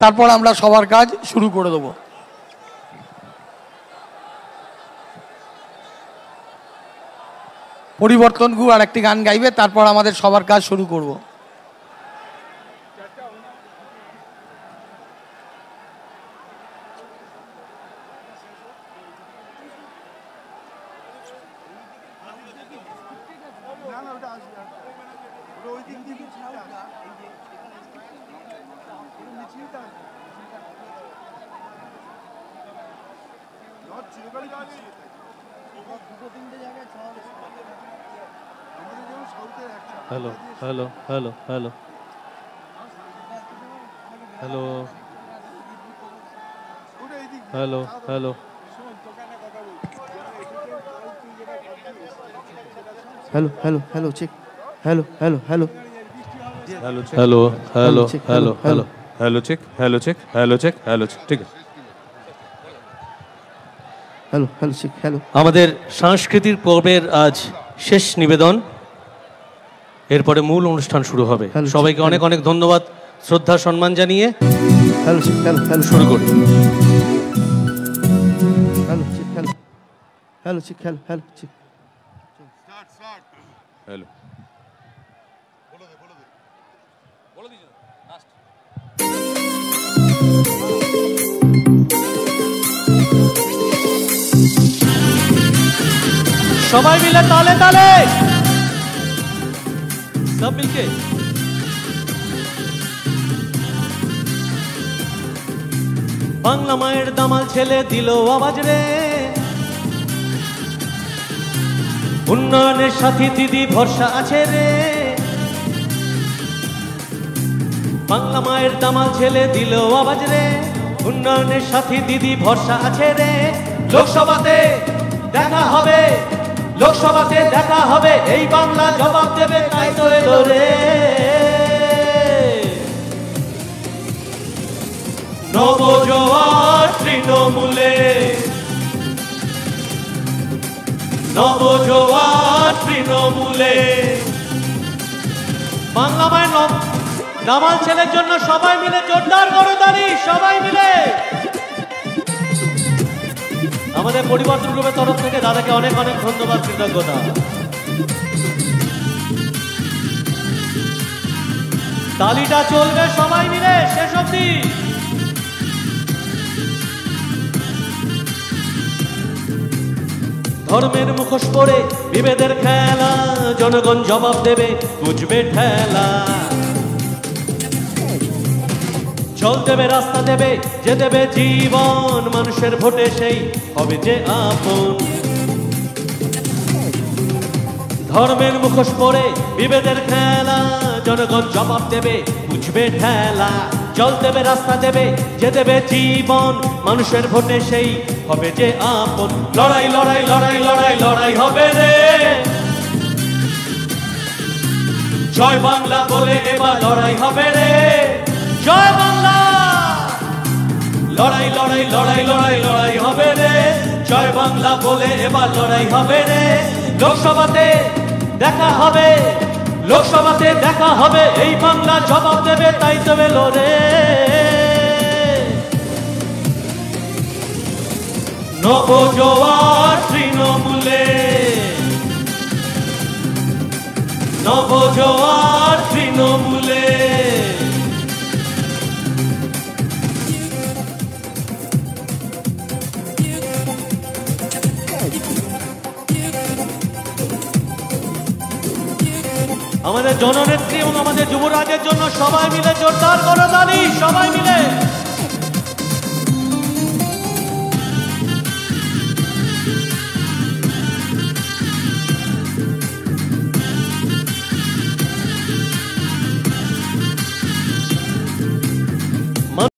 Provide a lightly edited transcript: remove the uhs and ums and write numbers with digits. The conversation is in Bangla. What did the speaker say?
তারপর আমরা সবার কাজ শুরু করে দেব। পরিবর্তন গু আর একটি গান গাইবে, তারপর আমাদের সবার কাজ শুরু করব। Hello hello hello hello hello hello hello hello hello hello check hello hello hello hello hello hello hello hello check hello check hello check hello check ठीक है हेलो हेलो चेक हेलो আমাদের সাংস্কৃতিক পর্বের আজ শেষ নিবেদন, এরপরে মূল অনুষ্ঠান শুরু হবে। সবাইকে অনেক অনেক ধন্যবাদ, শ্রদ্ধা সম্মান জানিয়ে हेलो चेक हेलो हेलो শুরু করি। Hello check hello hello check hello hello check hello সবাই মিলে তালে তালে সব মিলকে বাংলা মায়ের দামাল ছেলে দিল আওয়াজ রে, উন্নয়নের সাথী দিদি ভরসা আছে রে। বাংলা মায়ের দামাল ছেলে দিল আওয়াজ রে, উন্নয়নের সাথী দিদি ভরসা আছে রে। লোকসভাতে দেখা হবে, লোকসভাতে দেখা হবে, এই বাংলা জবাব দেবে, তাই তো এলো রে। নবজোয়ার তৃণমূলে, নবজোয়ার তৃণমূলে। বাংলা মায়ের দামাল ছেলের জন্য সবাই মিলে জোরদার করতালি, সবাই মিলে। আমাদের পরিবর্তন গ্রুপের তরফ থেকে দাদাকে অনেক অনেক ধন্যবাদ, কৃতজ্ঞতা। তালিটা চলবে সবাই মিলে শেষ অবধি। ধর্মের মুখোশ পরে বিভেদের খেলা, জনগণ জবাব দেবে, বুঝবে ঠেলা। জল দেবে, রাস্তা দেবে, যে দেবে জীবন, মানুষের ভোটে সেই হবে যে আপন। ধর্মের মুখোশ পরে বিভেদের খেলা, জনগণ জবাব দেবে, বুঝবে ঠেলা। জল দেবে, রাস্তা দেবে, যে দেবে জীবন, মানুষের ভোটে সেই হবে যে আপন। লড়াই লড়াই লড়াই লড়াই লড়াই হবে রে, জয় বাংলা বলে এবার লড়াই হবে রে। জয় বাংলা, লড়াই লড়াই লড়াই লড়াই লড়াই হবে রে, জয় বাংলা বলে এবার লড়াই হবে রে। লোকসভাতে দেখা হবে, লোকসভাতে দেখা হবে, এই বাংলা জবাব দেবে, তাই তো এলো রে। নবজোয়ার তৃণমূলে, নবজোয়ার তৃণমূলে। আমাদের জননেত্রী এবং আমাদের যুবরাজের জন্য সবাই মিলে জোরদার করতালি, সবাই মিলে।